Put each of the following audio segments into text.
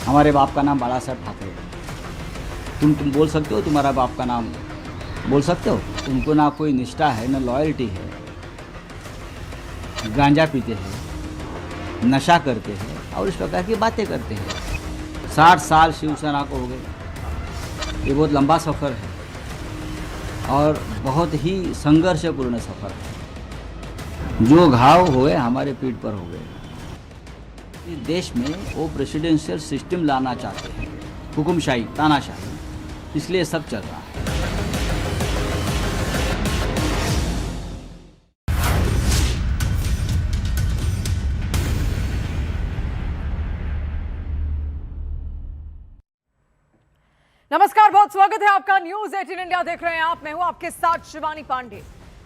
हमारे बाप का नाम बाला साहब ठाकरे है। तुम बोल सकते हो तुम्हारा बाप का नाम बोल सकते हो? तुमको ना कोई निष्ठा है, ना लॉयल्टी है, गांजा पीते हैं, नशा करते हैं और इस प्रकार की बातें करते हैं। 60 साल शिवसेना को हो गए। ये बहुत लंबा सफ़र है और बहुत ही संघर्षपूर्ण सफ़र है। जो घाव हुए हमारे पीठ पर हो गए। इस देश में वो प्रेसिडेंशियल सिस्टम लाना चाहते हैं, हुकुमशाही, तानाशाही, इसलिए सब चल रहा है। नमस्कार, बहुत स्वागत है आपका। न्यूज 18 इंडिया देख रहे हैं आप। मैं हूं आपके साथ शिवानी पांडे।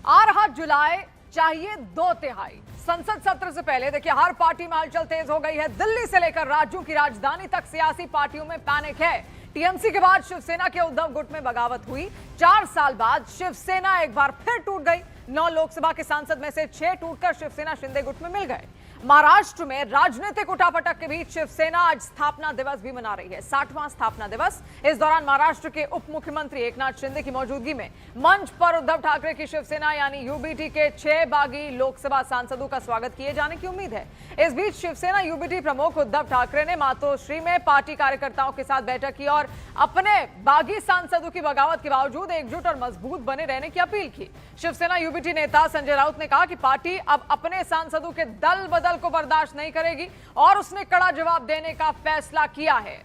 आ रहा जुलाई, चाहिए 2/3। संसद सत्र से पहले देखिए हर पार्टी में हलचल तेज हो गई है। दिल्ली से लेकर राज्यों की राजधानी तक सियासी पार्टियों में पैनिक है। टीएमसी के बाद शिवसेना के उद्धव गुट में बगावत हुई। 4 साल बाद शिवसेना एक बार फिर टूट गई। 9 लोकसभा के सांसद में से 6 टूटकर शिवसेना शिंदे गुट में मिल गए। महाराष्ट्र में राजनीतिक उठापटक के बीच शिवसेना आज स्थापना दिवस भी मना रही है, 60वां स्थापना दिवस। इस दौरान महाराष्ट्र के उप मुख्यमंत्री एकनाथ शिंदे की मौजूदगी में मंच पर उद्धव ठाकरे की शिवसेना यानी यूबीटी के 6 बागी लोकसभा सांसदों का स्वागत किए जाने की उम्मीद है। इस बीच शिवसेना यूबीटी प्रमुख उद्धव ठाकरे ने मातोश्री में पार्टी कार्यकर्ताओं के साथ बैठक की और अपने बागी सांसदों की बगावत के बावजूद एकजुट और मजबूत बने रहने की अपील की। शिवसेना यूबीटी नेता संजय राउत ने कहा कि पार्टी अब अपने सांसदों के दल बदल को बर्दाश्त नहीं करेगी और उसने कड़ा जवाब देने का फैसला किया है।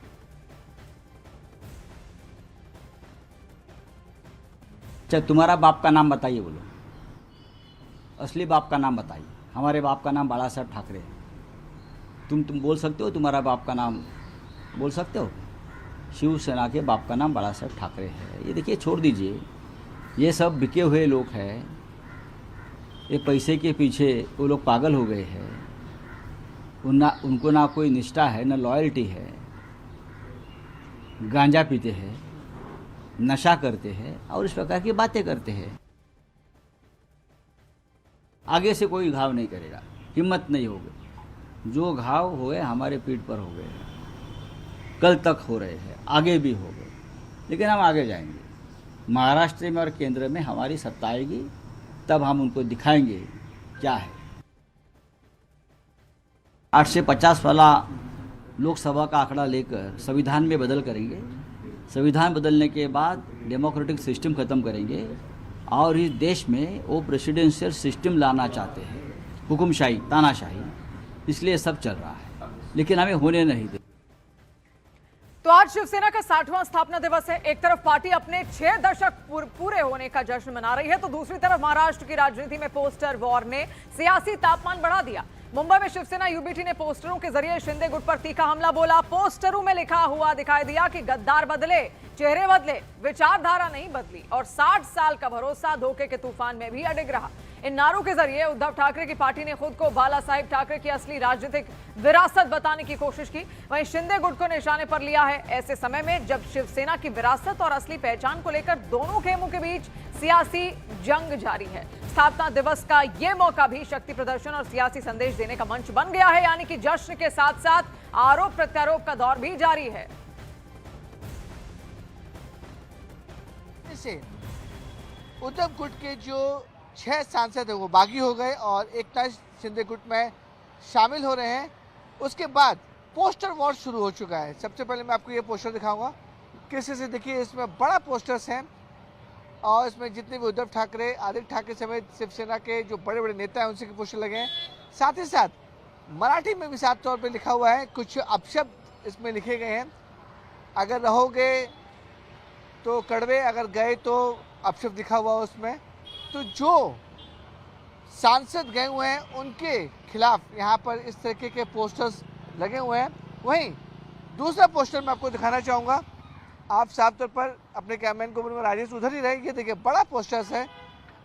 अच्छा, तुम्हारा बाप का नाम बताइए, बोलो, असली बाप का नाम बताइए। हमारे बाप का नाम बाला साहब ठाकरे है। तुम बोल सकते हो तुम्हारा बाप का नाम बोल सकते हो? शिवसेना के बाप का नाम बाला साहब ठाकरे है। ये देखिए, छोड़ दीजिए, ये सब बिके हुए लोग हैं। ये पैसे के पीछे वो लोग पागल हो गए हैं। उनको ना कोई निष्ठा है, ना लॉयल्टी है, गांजा पीते हैं, नशा करते हैं और इस प्रकार की बातें करते हैं। आगे से कोई घाव नहीं करेगा, हिम्मत नहीं होगी। जो घाव हुए हमारे पीठ पर हो गए, कल तक हो रहे हैं, आगे भी हो गए, लेकिन हम आगे जाएंगे। महाराष्ट्र में और केंद्र में हमारी सत्ता आएगी, तब हम उनको दिखाएंगे क्या है। 8 से 50 वाला लोकसभा का आंकड़ा लेकर संविधान में बदल करेंगे। संविधान बदलने के बाद डेमोक्रेटिक सिस्टम ख़त्म करेंगे और इस देश में वो प्रेसिडेंशियल सिस्टम लाना चाहते हैं, हुकुमशाही, तानाशाही, इसलिए सब चल रहा है, लेकिन हमें होने नहीं दे। तो आज शिवसेना का 60वां स्थापना दिवस है। एक तरफ पार्टी अपने 6 दशक पूरे होने का जश्न मना रही है, तो दूसरी तरफ महाराष्ट्र की राजनीति में पोस्टर वॉर ने सियासी तापमान बढ़ा दिया। मुंबई में शिवसेना यूबीटी ने पोस्टरों के जरिए शिंदे गुट पर तीखा हमला बोला। पोस्टरों में लिखा हुआ दिखाई दिया कि गद्दार बदले, चेहरे बदले, विचारधारा नहीं बदली और 60 साल का भरोसा धोखे के तूफान में भी अडिग रहा। इन नारों के जरिए उद्धव ठाकरे की पार्टी ने खुद को बाला साहिब ठाकरे की असली राजनीतिक विरासत बताने की कोशिश की। वहीं शिंदे गुट को निशाने पर लिया है। ऐसे समय में जब शिवसेना की विरासत और असली पहचान को लेकर दोनों खेमों के बीच सियासी जंग जारी है। स्थापना दिवस का यह मौका भी शक्ति प्रदर्शन और सियासी संदेश देने का मंच बन गया है, यानी कि जश्न के साथ साथ आरोप प्रत्यारोप का दौर भी जारी है। उद्धव गुट के जो 6 सांसद है वो बागी हो गए और एकनाथ शिंदे गुट में शामिल हो रहे हैं। उसके बाद पोस्टर वॉर शुरू हो चुका है। सबसे पहले मैं आपको ये पोस्टर दिखाऊंगा। किसी से देखिए, इसमें बड़ा पोस्टर्स हैं और इसमें जितने भी उद्धव ठाकरे, आदित्य ठाकरे समेत शिवसेना के जो बड़े बड़े नेता हैं उनसे के पोस्टर लगे हैं। साथ ही साथ मराठी में भी साफ तौर पर लिखा हुआ है, कुछ अपशब्द इसमें लिखे गए हैं। अगर रहोगे तो कड़वे, अगर गए तो अपशब्द लिखा हुआ उसमें। तो जो सांसद गए हुए हैं उनके खिलाफ यहाँ पर इस तरीके के पोस्टर्स लगे हुए हैं। वहीं दूसरा पोस्टर मैं आपको दिखाना चाहूँगा। आप साफ तौर पर अपने कैमरामैन को बोलूँगा, राजेश उधर ही रहे। ये देखिए, बड़ा पोस्टर्स है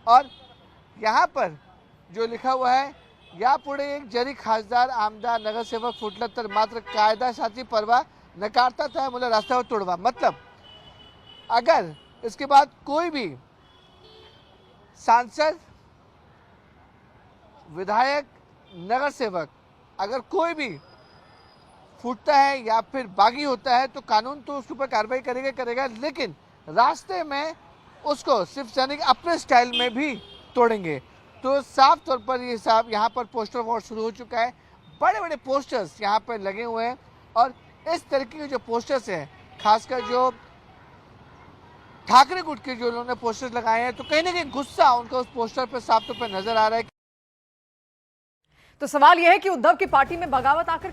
और यहाँ पर जो लिखा हुआ है, या पुढे एक जरी खासदार, आमदार, नगरसेवक फुटलं तर मात्र कायदाशाची परवा नकारता था मुला रास्त्यावर तोडवा। मतलब अगर इसके बाद कोई भी सांसद, विधायक, नगर सेवक, अगर कोई भी फूटता है या फिर बागी होता है तो कानून तो उसके ऊपर कार्रवाई करेगा, लेकिन रास्ते में उसको सिर्फ सैनिक अपने स्टाइल में भी तोड़ेंगे। तो साफ तौर पर ये साहब यहाँ पर पोस्टर वॉर शुरू हो चुका है। बड़े बड़े पोस्टर्स यहाँ पर लगे हुए हैं और इस तरीके के जो पोस्टर्स हैं, खासकर जो ठाकरे गुट के जो उन्होंने पोस्टर्स लगाए हैं, तो कहीं ना कहीं गुस्सा उनका उस पोस्टर पर साफ तौर पर नजर आ रहा है। तो सवाल यह है कि उद्धव की पार्टी में बगावत आखिर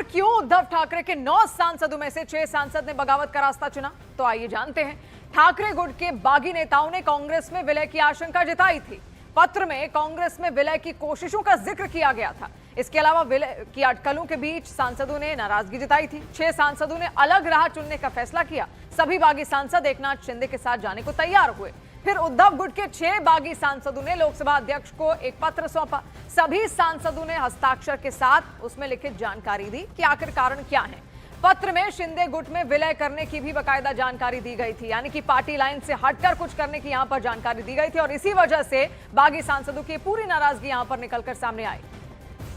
क्यों उद्धव ठाकरे के 9 सांसदों में से 6 सांसद ने बगावत का रास्ता चुना? तो आइए जानते हैं। ठाकरे गुट के बागी नेताओं ने कांग्रेस में विलय की आशंका जताई थी। पत्र में कांग्रेस में विलय की कोशिशों का जिक्र किया गया था। इसके अलावा विलय की अटकलों के बीच सांसदों ने नाराजगी जताई थी। 6 सांसदों ने अलग राह चुनने का फैसला किया। सभी बागी सांसद एकनाथ शिंदे के साथ जाने को तैयार हुए। फिर उद्धव गुट के 6 बागी सांसदों ने लोकसभा अध्यक्ष को एक पत्र सौंपा। सभी सांसदों ने हस्ताक्षर के साथ उसमें लिखित जानकारी दी कि आखिर कारण क्या है। पत्र में शिंदे गुट में विलय करने की भी बाकायदा जानकारी दी गई थी, यानी कि पार्टी लाइन से हटकर कुछ करने की यहां पर जानकारी दी गई थी और इसी वजह से बागी सांसदों की पूरी नाराजगी यहां पर निकलकर सामने आई।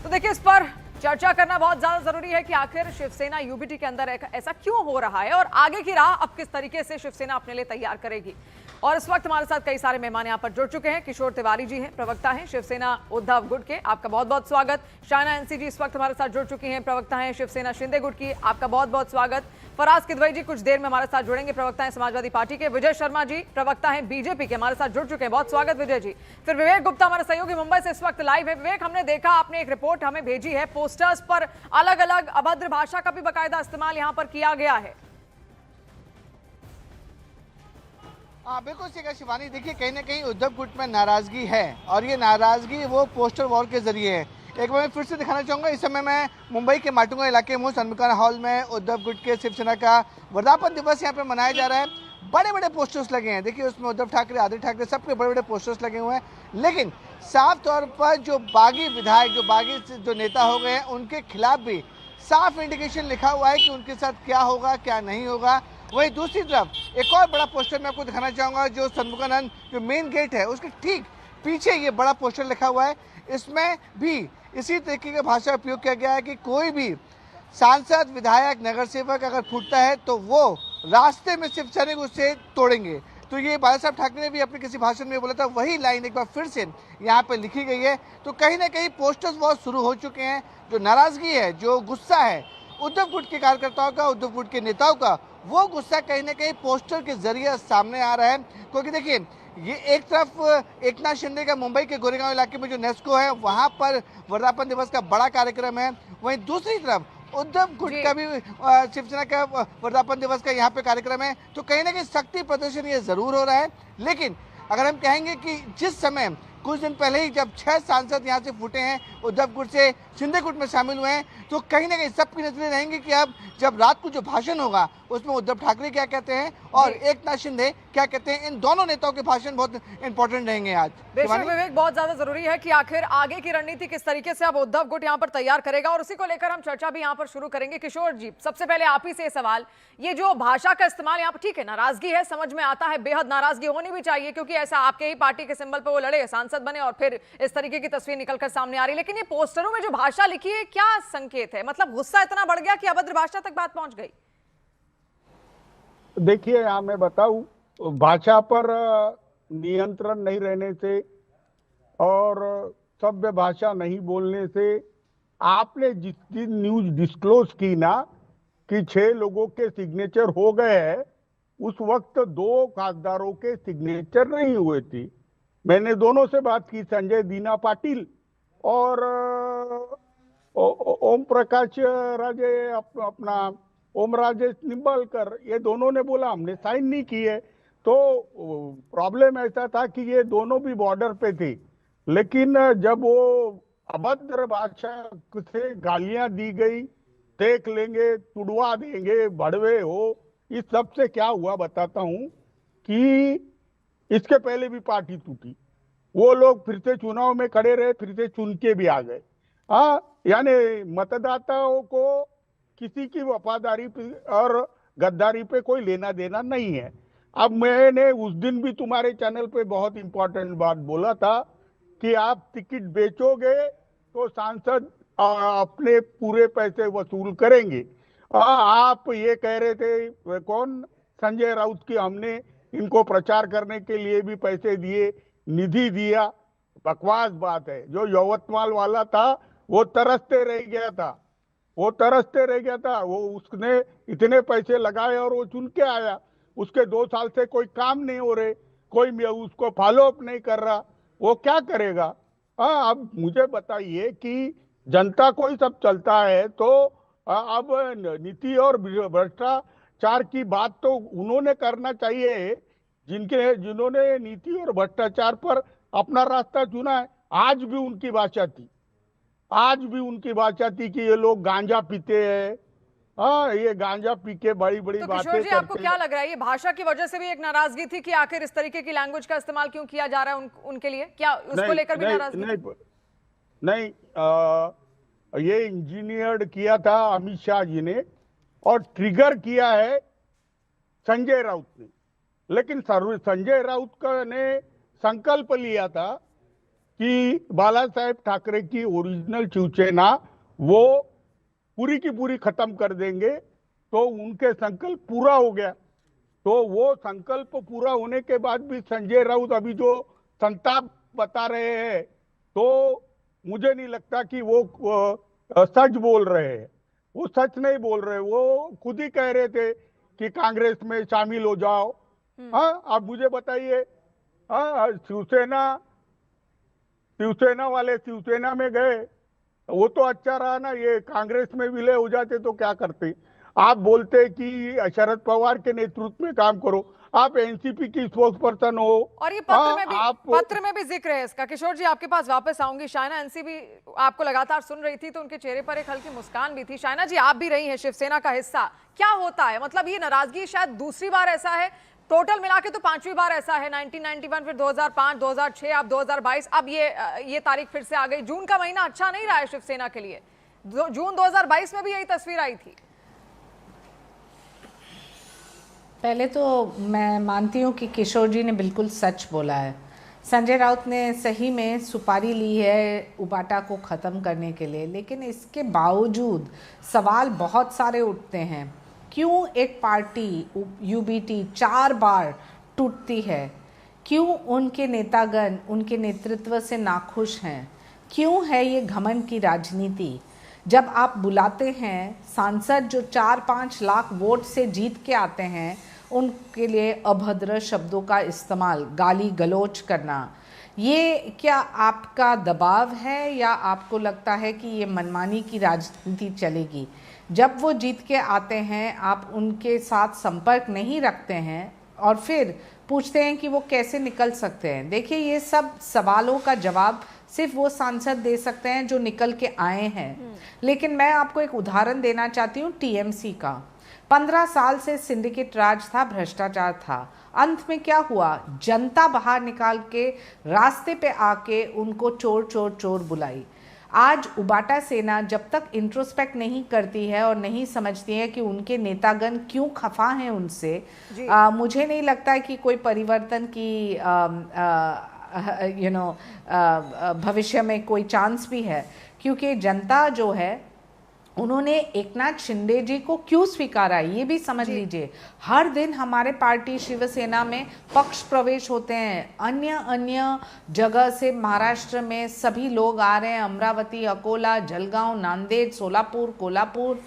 तो देखिए, इस पर चर्चा करना बहुत ज्यादा जरूरी है कि आखिर शिवसेना यूबीटी के अंदर ऐसा क्यों हो रहा है और आगे की राह अब किस तरीके से शिवसेना अपने लिए तैयार करेगी। और इस वक्त हमारे साथ कई सारे मेहमान यहां पर जुड़ चुके हैं। किशोर तिवारी जी हैं, प्रवक्ता हैं शिवसेना उद्धव गुट के, आपका बहुत बहुत स्वागत। शायना एनसी जी इस वक्त हमारे साथ जुड़ चुकी हैं, प्रवक्ता हैं शिवसेना शिंदे गुट की, आपका बहुत बहुत स्वागत। फराज किदवई जी कुछ देर में हमारे साथ जुड़ेंगे, प्रवक्ता हैं समाजवादी पार्टी के। विजय शर्मा जी प्रवक्ता हैं बीजेपी के, हमारे साथ जुड़ चुके हैं, बहुत स्वागत विजय जी। फिर विवेक गुप्ता हमारे सहयोगी मुंबई से इस वक्त लाइव है। विवेक, हमने देखा आपने एक रिपोर्ट हमें भेजी है, पोस्टर्स पर अलग अलग अभद्र भाषा का भी बाकायदा इस्तेमाल यहां पर किया गया है। हाँ बिल्कुल ठीक है शिवानी। देखिए, कहीं ना कहीं उद्धव गुट में नाराजगी है और ये नाराजगी वो पोस्टर वॉर के जरिए है। एक बार मैं फिर से दिखाना चाहूँगा, इस समय मैं मुंबई के माटुंगा इलाके में हूँ। सन्मुखन हॉल में उद्धव गुट के शिवसेना का वर्धापन दिवस यहाँ पे मनाया जा रहा है। बड़े बड़े पोस्टर्स लगे हैं, देखिए उसमें उद्धव ठाकरे, आदित्य ठाकरे, सबके बड़े बड़े पोस्टर्स लगे हुए हैं। लेकिन साफ तौर पर जो बागी विधायक, जो बागी जो नेता हो गए हैं, उनके खिलाफ भी साफ इंडिकेशन लिखा हुआ है कि उनके साथ क्या होगा क्या नहीं होगा। वहीं दूसरी तरफ एक और बड़ा पोस्टर मैं आपको दिखाना चाहूँगा, जो सन्मुखानंद जो मेन गेट है उसके ठीक पीछे ये बड़ा पोस्टर लिखा हुआ है। इसमें भी इसी तरीके का भाषा उपयोग किया गया है कि कोई भी सांसद, विधायक, नगर सेवक अगर फूटता है तो वो रास्ते में सिर्फ सैनिक उससे तोड़ेंगे। तो ये बाला साहब ठाकरे ने भी अपने किसी भाषण में बोला था, वही लाइन एक बार फिर से यहाँ पे लिखी गई है। तो कहीं ना कहीं पोस्टर्स बहुत शुरू हो चुके हैं। जो नाराजगी है, जो गुस्सा है उद्धव गुट के कार्यकर्ताओं का, उद्धव गुट के नेताओं का, वो गुस्सा कहीं ना कहीं पोस्टर के जरिए सामने आ रहा है। क्योंकि देखिए, ये एक तरफ एकनाथ शिंदे का मुंबई के गोरेगांव इलाके में जो नेस्को है वहां पर वर्धापन दिवस का बड़ा कार्यक्रम है, वहीं दूसरी तरफ उद्धव गुट का भी शिवसेना का वर्धापन दिवस का यहाँ पे कार्यक्रम है। तो कहीं ना कहीं शक्ति प्रदर्शन ये जरूर हो रहा है। लेकिन अगर हम कहेंगे कि जिस समय कुछ दिन पहले ही जब 6 सांसद यहाँ से फूटे हैं, उद्धव गुट से शिंदे गुट में शामिल हुए हैं, तो कहीं ना कहीं सबकी नजरें रहेंगी कि अब जब रात को जो भाषण होगा उसमें उद्धव ठाकरे क्या कहते हैं और एकनाथ शिंदे क्या कहते हैं। इन दोनों नेताओं के भाषण बहुत इंपॉर्टेंट रहेंगे आज। बेशक विवेक, बहुत ज्यादा जरूरी है कि आखिर आगे की रणनीति किस तरीके से अब उद्धव गुट यहाँ पर तैयार करेगा और उसी को लेकर हम चर्चा भी यहाँ पर शुरू करेंगे। किशोर जी, सबसे पहले आप ही से सवाल, ये जो भाषा का इस्तेमाल यहाँ पर, ठीक है नाराजगी है, समझ में आता है, बेहद नाराजगी होनी भी चाहिए क्योंकि ऐसा आपके ही पार्टी के सिंबल पर वो लड़े, सांसद बने और फिर इस तरीके की तस्वीर निकलकर सामने आ रही है। लेकिन ये पोस्टरों में जो भाषा लिखी है, क्या संकेत है? मतलब गुस्सा इतना बढ़ गया कि अभद्र भाषा तक बात पहुंच गई? देखिए, यहाँ मैं बताऊं, भाषा पर नियंत्रण नहीं रहने से और सभ्य भाषा नहीं बोलने से, आपने जिस दिन न्यूज डिस्क्लोज की ना कि 6 लोगों के सिग्नेचर हो गए हैं, उस वक्त 2 खासदारों के सिग्नेचर नहीं हुए थे। मैंने दोनों से बात की, संजय दीना पाटिल और ओम प्रकाश राजे, अपना ओम राजेश निंबालकर, ये दोनों ने बोला हमने साइन नहीं की है। तो प्रॉब्लम ऐसा था कि ये दोनों भी बॉर्डर पे थे। लेकिन जब वो अभद्र भाषा से गालियां दी गई, देख लेंगे, तुड़वा देंगे, भड़वे हो, इस सब से क्या हुआ बताता हूं कि इसके पहले भी पार्टी टूटी, वो लोग फिर से चुनाव में खड़े रहे, फिर से चुन के भी आ गए। यानी मतदाताओं को किसी की वफादारी पे और गद्दारी पे कोई लेना देना नहीं है। अब मैंने उस दिन भी तुम्हारे चैनल पे बहुत इंपॉर्टेंट बात बोला था कि आप टिकट बेचोगे तो सांसद अपने पूरे पैसे वसूल करेंगे। आप ये कह रहे थे कौन, संजय राउत की हमने इनको प्रचार करने के लिए भी पैसे दिए, निधि दिया। बकवास बात है। जो यवतमाल वाला था वो तरसते रह गया था, वो तरसते रह गया था। वो उसने इतने पैसे लगाए और वो चुन के आया। उसके 2 साल से कोई काम नहीं हो रहे, कोई उसको फॉलो अप नहीं कर रहा, वो क्या करेगा? हाँ, अब मुझे बताइए कि जनता को ही सब चलता है तो अब नीति और भ्रष्टाचार की बात तो उन्होंने करना चाहिए जिन्होंने नीति और भ्रष्टाचार पर अपना रास्ता चुना है। आज भी उनकी भाषा थी, आज भी उनकी भाषा थी कि ये लोग गांजा पीते हैं। हाँ, ये गांजा पी के बड़ी बड़ी तो बातें किशोर जी, आपको करते क्या हैं। लग रहा है, ये भाषा की वजह से भी एक नाराजगी थी कि आखिर इस तरीके की लैंग्वेज का इस्तेमाल क्यों किया जा रहा है उनके लिए? क्या उसको लेकर भी नाराजगी नहीं, थी? नहीं, ये इंजीनियर्ड किया था अमित शाह जी ने और ट्रिगर किया है संजय राउत ने। लेकिन संजय राउत का ने संकल्प लिया था कि बाला साहेब ठाकरे की ओरिजिनल शिवसेना वो पूरी की पूरी खत्म कर देंगे। तो उनके संकल्प पूरा हो गया। तो वो संकल्प पूरा होने के बाद भी संजय राउत अभी जो संताप बता रहे हैं, तो मुझे नहीं लगता कि वो सच बोल रहे हैं। वो सच नहीं बोल रहे, वो खुद ही कह रहे थे कि कांग्रेस में शामिल हो जाओ। हाँ, अब मुझे बताइए, हाँ, शिवसेना वाले शिवसेना में गए, वो तो अच्छा रहा ना। ये कांग्रेस में विलय हो जाते तो क्या करते? आप बोलते कि शरद पवार के नेतृत्व में काम करो, आप एनसीपी की स्पोक्स पर्सन हो। और ये आप पत्र में भी जिक्र है इसका। किशोर जी, आपके पास वापस आऊंगी। शायना एनसीबी आपको लगातार सुन रही थी तो उनके चेहरे पर एक हल्की मुस्कान भी थी। शायना जी, आप भी रही हैं शिवसेना का हिस्सा, क्या होता है? मतलब ये नाराजगी शायद दूसरी बार ऐसा है, टोटल मिला के तो 5वीं बार ऐसा है। 1991, फिर 2005, 2006, अब 2022, अब ये तारीख फिर से आ गई। जून का महीना अच्छा नहीं रहा है शिवसेना के लिए। जून 2022 में भी यही तस्वीर आई थी। पहले तो मैं मानती हूँ कि किशोर जी ने बिल्कुल सच बोला है। संजय राउत ने सही में सुपारी ली है उबाटा को ख़त्म करने के लिए, लेकिन इसके बावजूद सवाल बहुत सारे उठते हैं। क्यों एक पार्टी यूबीटी 4 बार टूटती है? क्यों उनके नेतागण उनके नेतृत्व से नाखुश हैं? क्यों है ये घमंड की राजनीति? जब आप बुलाते हैं सांसद जो 4-5 लाख वोट से जीत के आते हैं, उनके लिए अभद्र शब्दों का इस्तेमाल, गाली गलौज करना, ये क्या आपका दबाव है या आपको लगता है कि ये मनमानी की राजनीति चलेगी? जब वो जीत के आते हैं आप उनके साथ संपर्क नहीं रखते हैं और फिर पूछते हैं कि वो कैसे निकल सकते हैं। देखिए, ये सब सवालों का जवाब सिर्फ वो सांसद दे सकते हैं जो निकल के आए हैं। लेकिन मैं आपको एक उदाहरण देना चाहती हूँ टीएमसी का। 15 साल से सिंडिकेट राज था, भ्रष्टाचार था। अंत में क्या हुआ? जनता बाहर निकाल के रास्ते पे आके उनको चोर चोर चोर बुलाई। आज उबाटा सेना जब तक इंट्रोस्पेक्ट नहीं करती है और नहीं समझती है कि उनके नेतागण क्यों खफा हैं उनसे, मुझे नहीं लगता है कि कोई परिवर्तन की भविष्य में कोई चांस भी है। क्योंकि जनता जो है उन्होंने एकनाथ शिंदे जी को क्यों स्वीकारा, ये भी समझ लीजिए। हर दिन हमारे पार्टी शिवसेना में पक्ष प्रवेश होते हैं। अन्य अन्य जगह से महाराष्ट्र में सभी लोग आ रहे हैं, अमरावती, अकोला, जलगांव, नांदेड़, सोलापुर, कोल्हापुर,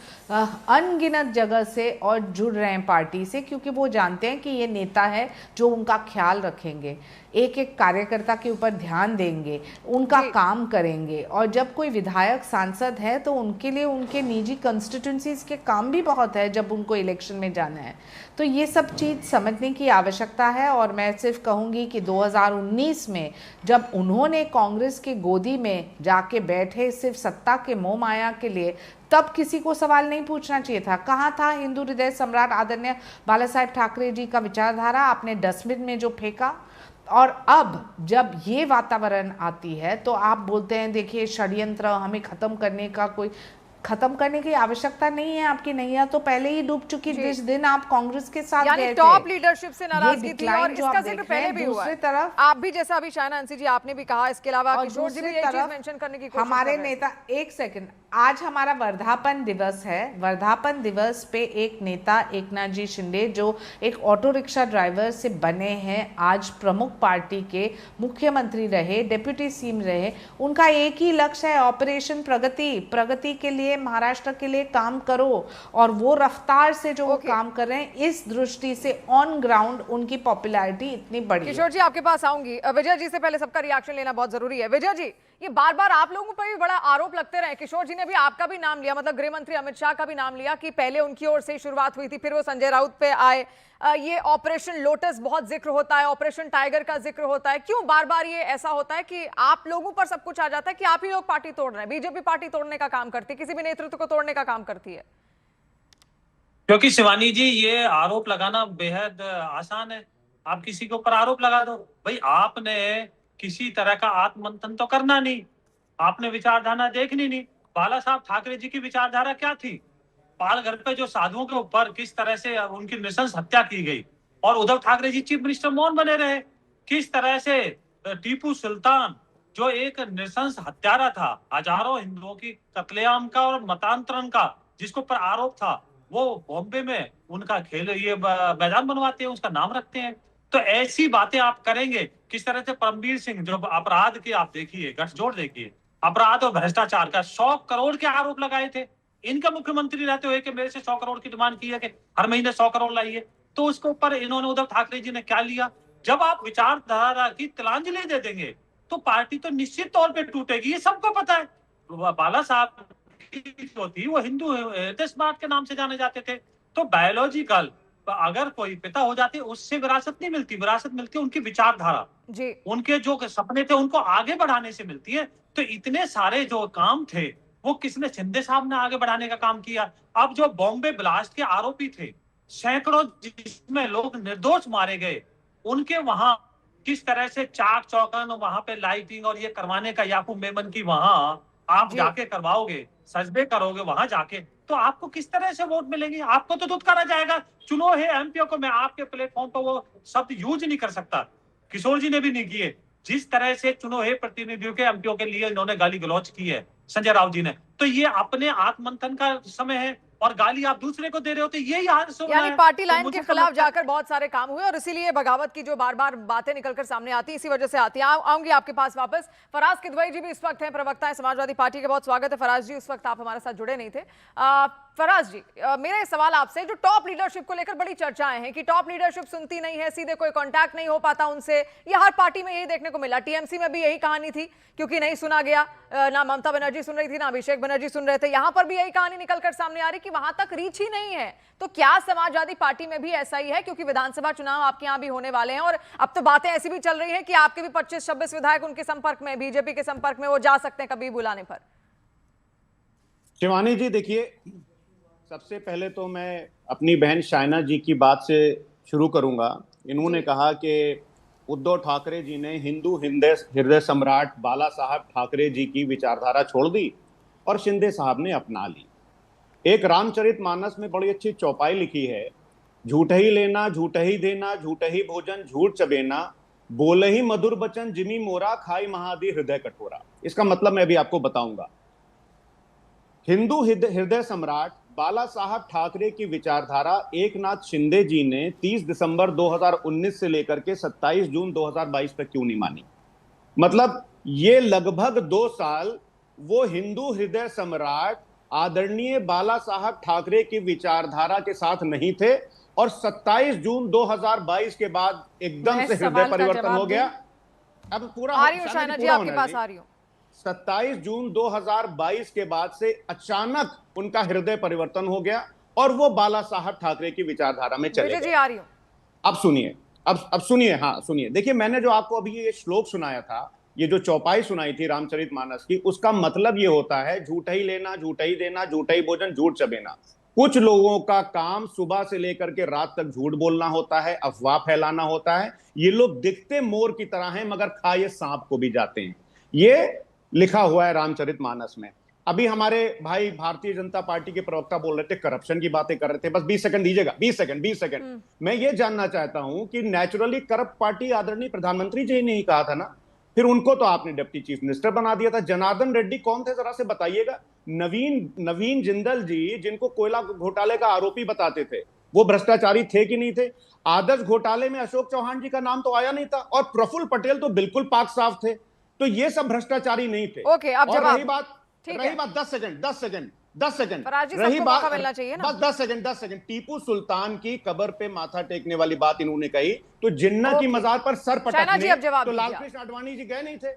अनगिनत जगह से, और जुड़ रहे हैं पार्टी से, क्योंकि वो जानते हैं कि ये नेता है जो उनका ख्याल रखेंगे, एक एक कार्यकर्ता के ऊपर ध्यान देंगे, उनका काम करेंगे। और जब कोई विधायक सांसद है तो उनके लिए उनके निजी कंस्टिट्यूंसीज के काम भी बहुत है जब उनको इलेक्शन में जाना है। तो ये सब चीज़ समझने की आवश्यकता है। और मैं सिर्फ कहूँगी कि 2019 में जब उन्होंने कांग्रेस के गोदी में जाके बैठे सिर्फ सत्ता के मोह माया के लिए, तब किसी को सवाल नहीं पूछना चाहिए था। कहाँ था हिंदू हृदय सम्राट आदरणीय बाला साहेब ठाकरे जी का विचारधारा? आपने डस्टबिन में जो फेंका। और अब जब ये वातावरण आती है तो आप बोलते हैं देखिए षड्यंत्र, हमें ख़त्म करने का कोई खत्म करने की आवश्यकता नहीं है। आपकी नैया तो पहले ही डूब चुकी जिस दिन आप कांग्रेस के साथ यानी गए थे। टॉप लीडरशिप से नाराजगी थी decline और जो इसका आप जिक्र देख रहे पहले हैं, भी हुआ है। दूसरी तरफ आप भी जैसा अभी शायना अंसी जी आपने भी कहा, इसके अलावा और किशोर जी भी दूसरी यही चीज तरफ मेंशन करने की कोशिश हमारे कर रहे थे। नेता, एक सेकंड, आज हमारा वर्धापन दिवस है। वर्धापन दिवस पे एक नेता एकनाथ जी शिंदे जो एक ऑटो रिक्शा ड्राइवर से बने हैं, आज प्रमुख पार्टी के मुख्यमंत्री रहे, डिप्यूटी सीएम रहे, उनका एक ही लक्ष्य है ऑपरेशन प्रगति। प्रगति के लिए, महाराष्ट्र के लिए काम करो, और वो रफ्तार से जो वो काम कर रहे हैं, इस दृष्टि से ऑन ग्राउंड उनकी पॉपुलैरिटी इतनी बड़ी है। किशोर जी आपके पास आऊंगी, विजय जी से पहले सबका रिएक्शन लेना बहुत जरूरी है। विजय जी, ये बार बार आप लोगों पर भी बड़ा आरोप लगते रहे, किशोर जी ने भी आपका भी नाम लिया, मतलब गृह मंत्री अमित शाह का भी नाम लिया कि पहले उनकी ओर से शुरुआत हुई थी, फिर वो संजय राउत पे आए। ये ऑपरेशन लोटस बहुत जिक्र होता है, ऑपरेशन टाइगर का जिक्र होता है, क्यों बार बार ये ऐसा होता है कि आप लोगों पर सब कुछ आ जाता है कि आप ही लोग पार्टी तोड़ रहे हैं? बीजेपी पार्टी तोड़ने का काम करती है, किसी भी नेतृत्व को तोड़ने का काम करती है। क्योंकि शिवानी जी, ये आरोप लगाना बेहद आसान है। आप किसी के ऊपर आरोप लगा दो, भाई आपने किसी तरह का आत्ममंथन तो करना नहीं, आपने विचारधारा देखनी नहीं। बाला साहब ठाकरे जी की विचारधारा क्या थी? पालघर पे जो साधुओं के ऊपर किस तरह से उनकी नृशंस हत्या की गई, और उद्धव ठाकरे जी चीफ मिनिस्टर मौन बने रहे। किस तरह से टीपू सुल्तान जो एक नृशंस हत्यारा था, हजारों हिंदुओं की कत्लेआम का और मतांतरण का जिसके ऊपर आरोप था, वो बॉम्बे में उनका खेल ये मैदान बनवाते हैं, उसका नाम रखते हैं। तो ऐसी बातें आप करेंगे। किस तरह से परमवीर सिंह जो अपराध के, आप देखिए गठजोड़ देखिए, अपराध और भ्रष्टाचार का 100 करोड़ के आरोप लगाए थे। इनका मुख्यमंत्री रहते हुए कि मेरे से 100 करोड़ की डिमांड की है कि हर महीने 100 करोड़ लाइए, तो उसके ऊपर इन्होंने, उद्धव ठाकरे जी ने क्या लिया? जब आप विचारधारा की तिलांजलि दे देंगे तो पार्टी तो निश्चित तौर पे टूटेगी, ये सबको पता है। बाला साहब जो थी वो हिंदू हृदय सम्राट के नाम से जाने जाते थे। तो बायोलॉजिकल अगर कोई पिता हो जाते, उससे विरासत नहीं मिलती, विरासत मिलती है उनकी विचारधारा जी, उनके जो सपने थे उनको आगे बढ़ाने से मिलती है। तो इतने सारे जो काम थे वो किसने? शिंदे साहब ने आगे बढ़ाने का काम किया। अब जो बॉम्बे ब्लास्ट के आरोपी थे, सैकड़ों जिसमें लोग निर्दोष मारे गए, उनके वहां किस तरह से चाक चौकन वहां पे लाइटिंग और ये करवाने का, याकूब मेमन की वहां आप जाके करवाओगे, सजदे करोगे वहां जाके, तो आपको किस तरह से वोट मिलेंगे? आपको तो दुत्कारा जाएगा। चुनो है एमपीओ को, मैं आपके प्लेटफॉर्म पर वो शब्द यूज नहीं कर सकता, किशोर जी ने भी नहीं किए। जिस तरह से चुनो है प्रतिनिधियों के, एमपीओ के लिए इन्होंने गाली गलौज की है संजय राउत जी ने, तो ये अपने आत्ममंथन का समय है और गाली आप दूसरे को दे रहे हो, तो यही हाल सुन यानी पार्टी लाइन के खिलाफ जाकर बहुत सारे काम हुए और इसीलिए बगावत की जो बार बार बातें निकलकर सामने आती है, इसी वजह से आती है। आऊंगी आपके पास वापस। फराज किदवई जी भी इस वक्त हैं, प्रवक्ता है समाजवादी पार्टी के। बहुत स्वागत है फराज जी, उस वक्त आप हमारे साथ जुड़े नहीं थे। फराज जी, मेरा सवाल आपसे, जो टॉप लीडरशिप को लेकर बड़ी चर्चाएं हैं कि टॉप लीडरशिप सुनती नहीं है, सीधे कोई कांटेक्ट नहीं हो पाता उनसे, ये हर पार्टी में यही देखने को मिला। टीएमसी में भी यही कहानी थी, क्योंकि नहीं सुना गया, ना ममता बनर्जी सुन रही थी, ना अभिषेक बनर्जी सुन रहे थे। यहां पर भी यही कहानी निकलकर सामने आ रही कि वहां तक रीच ही नहीं है। तो क्या समाजवादी पार्टी में भी ऐसा ही है? क्योंकि विधानसभा चुनाव आपके यहां भी होने वाले हैं और अब तो बातें ऐसी भी चल रही है कि आपके भी 25-26 विधायक उनके संपर्क में, बीजेपी के संपर्क में वो जा सकते हैं कभी बुलाने पर। शिवानी जी, देखिए, सबसे पहले तो मैं अपनी बहन शायना जी की बात से शुरू करूंगा। इन्होंने कहा कि उद्धव ठाकरे जी ने हिंदू हृदय सम्राट बाला साहब ठाकरे जी की विचारधारा छोड़ दी और शिंदे साहब ने अपना ली। एक रामचरितमानस में बड़ी अच्छी चौपाई लिखी है, झूठ ही लेना, झूठ ही देना, झूठ ही भोजन, झूठ चबेना, बोले ही मधुर बचन, जिमी मोरा, खाई महादी हृदय कठोरा। इसका मतलब मैं भी आपको बताऊंगा। हिंदू हृदय सम्राट बाला साहब ठाकरे की विचारधारा एकनाथ शिंदे जी ने 30 दिसंबर 2019 से लेकर के 27 जून 2022 तक क्यों नहीं मानी? मतलब ये लगभग 2 साल वो हिंदू हृदय सम्राट आदरणीय बाला साहब ठाकरे की विचारधारा के साथ नहीं थे और 27 जून 2022 के बाद एकदम से हृदय परिवर्तन हो गया। अब पूरा आ रही हूं शायना जी, आपके पास आ रही हूं। 27 जून 2022 के बाद से अचानक उनका हृदय परिवर्तन हो गया और वो बाला साहब ठाकरे की विचारधारा में चले गए। जी आ रही हूं। अब सुनिए, अब सुनिए, हाँ सुनिए। देखिए, मैंने जो आपको अभी ये श्लोक सुनाया था, ये जो चौपाई सुनाई थी रामचरितमानस की, उसका मतलब ये होता है झूठ ही लेना, झूठ ही देना, झूठ ही भोजन, झूठ चबेना। कुछ लोगों का काम सुबह से लेकर के रात तक झूठ बोलना होता है, अफवाह फैलाना होता है। ये लोग दिखते मोर की तरह हैं मगर खाए सांप को भी जाते हैं। ये लिखा हुआ है रामचरितमानस में। अभी हमारे भाई भारतीय जनता पार्टी के प्रवक्ता बोल रहे थे, करप्शन की बातें कर रहे थे। बस 20 सेकंड दीजिएगा, 20 सेकंड। मैं ये जानना चाहता हूं कि नेचुरली करप्ट पार्टी आदरणीय प्रधानमंत्री जी ने ही कहा था ना, फिर उनको तो आपने डिप्टी चीफ मिनिस्टर बना दिया था। जनार्दन रेड्डी कौन थे जरा से बताइएगा। नवीन जिंदल जी, जिनको कोयला घोटाले का आरोपी बताते थे, वो भ्रष्टाचारी थे कि नहीं थे? आदर्श घोटाले में अशोक चौहान जी का नाम तो आया नहीं था, और प्रफुल्ल पटेल तो बिल्कुल पाक साफ थे। तो ये सब भ्रष्टाचारी नहीं थे। ओके, अब और जवाब रही बात ठीक है। 10 सेकंड फराजी, रही सबको बात, मौका मिलना चाहिए ना। बस 10 सेकंड। टीपू सुल्तान की कब्र पे माथा टेकने वाली बात इन्होंने कही, तो जिन्ना की ओके। मजार पर सर शहनाज जी, अब पटकने जवाब तो दीजिए लालकृष्ण आडवाणी जी गए नहीं थे?